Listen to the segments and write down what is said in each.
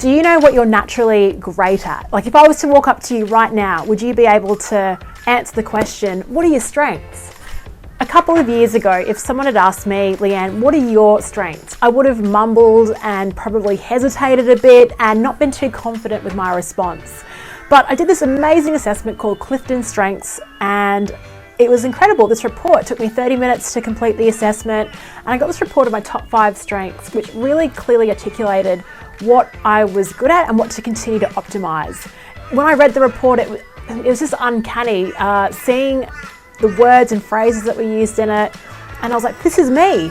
Do you know what you're naturally great at? Like if I was to walk up to you right now, would you be able to answer the question, what are your strengths? A couple of years ago, if someone had asked me, Leanne, what are your strengths? I would have mumbled and probably hesitated a bit and not been too confident with my response. But I did this amazing assessment called Clifton Strengths, and it was incredible. This report took me 30 minutes to complete the assessment, and I got this report of my top 5 strengths, which really clearly articulated what I was good at and what to continue to optimize. When I read the report, it was just uncanny, seeing the words and phrases that were used in it, and I was like, this is me.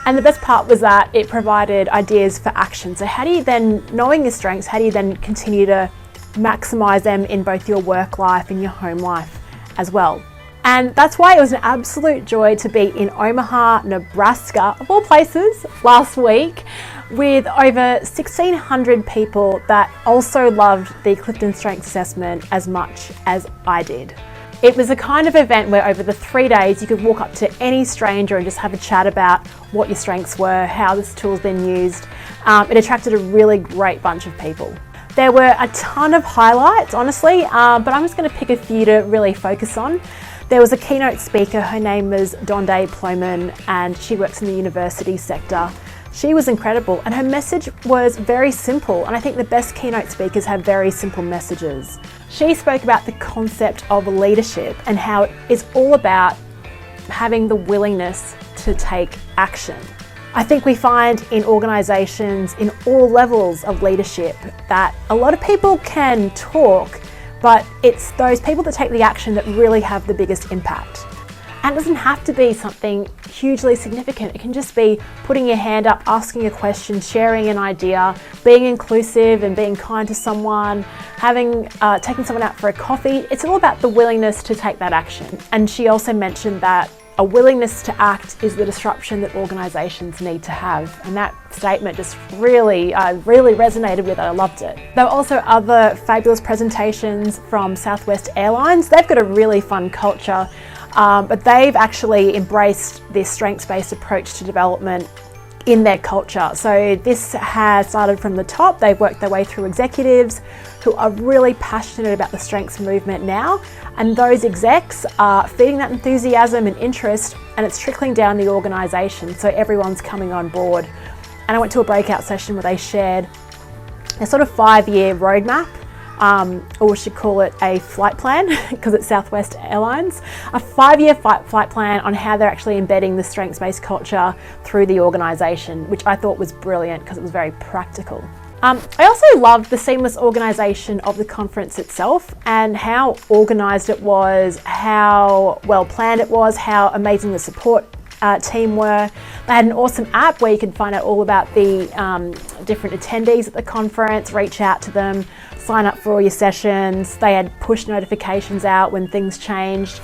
And the best part was that it provided ideas for action. So how do you then, knowing your strengths, how do you then continue to maximize them in both your work life and your home life as well? And that's why it was an absolute joy to be in Omaha, Nebraska, of all places, last week, with over 1,600 people that also loved the Clifton Strengths Assessment as much as I did. It was a kind of event where over the 3 days you could walk up to any stranger and just have a chat about what your strengths were, how this tool's been used. It attracted a really great bunch of people. There were a ton of highlights, honestly, but I'm just going to pick a few to really focus on. There was a keynote speaker, her name was Donde Ploman, and she works in the university sector. She was incredible, and her message was very simple, and I think the best keynote speakers have very simple messages. She spoke about the concept of leadership and how it is all about having the willingness to take action. I think we find in organisations in all levels of leadership that a lot of people can talk, but it's those people that take the action that really have the biggest impact. And it doesn't have to be something hugely significant. It can just be putting your hand up, asking a question, sharing an idea, being inclusive and being kind to someone, taking someone out for a coffee. It's all about the willingness to take that action. And she also mentioned that a willingness to act is the disruption that organisations need to have. And that statement just really resonated with it. I loved it. There were also other fabulous presentations from Southwest Airlines. They've got a really fun culture, but they've actually embraced this strengths-based approach to development in their culture. So this has started from the top. They've worked their way through executives who are really passionate about the strengths movement now, and those execs are feeding that enthusiasm and interest, and it's trickling down the organisation, so everyone's coming on board. And I went to a breakout session where they shared a sort of 5-year roadmap, or we should call it a flight plan because it's Southwest Airlines, a 5-year flight plan on how they're actually embedding the strengths-based culture through the organisation, which I thought was brilliant because it was very practical. I also loved the seamless organisation of the conference itself and how organised it was, how well planned it was, how amazing the support team were. They had an awesome app where you could find out all about the different attendees at the conference, reach out to them, sign up for all your sessions. They had push notifications out when things changed.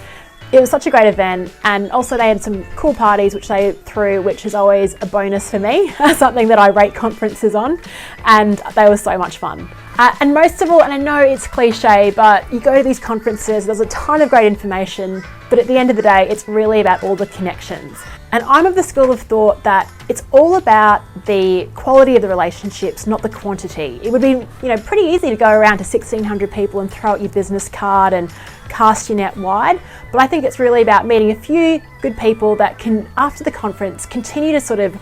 It was such a great event, and also they had some cool parties which they threw, which is always a bonus for me, something that I rate conferences on, and they were so much fun. And most of all, and I know it's cliche, but you go to these conferences, there's a ton of great information, but at the end of the day, it's really about all the connections. And I'm of the school of thought that it's all about the quality of the relationships, not the quantity. It would be, pretty easy to go around to 1,600 people and throw out your business card and cast your net wide. But I think it's really about meeting a few good people that can, after the conference, continue to sort of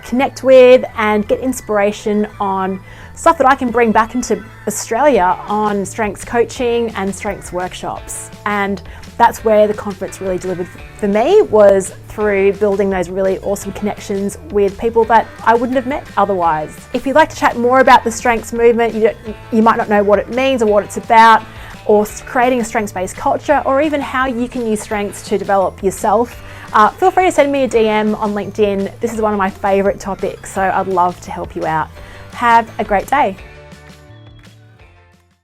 connect with and get inspiration on stuff that I can bring back into Australia on strengths coaching and strengths workshops. And that's where the conference really delivered for me, was through building those really awesome connections with people that I wouldn't have met otherwise. If you'd like to chat more about the strengths movement, you might not know what it means or what it's about, or creating a strengths-based culture, or even how you can use strengths to develop yourself, feel free to send me a DM on LinkedIn. This is one of my favourite topics, so I'd love to help you out. Have a great day.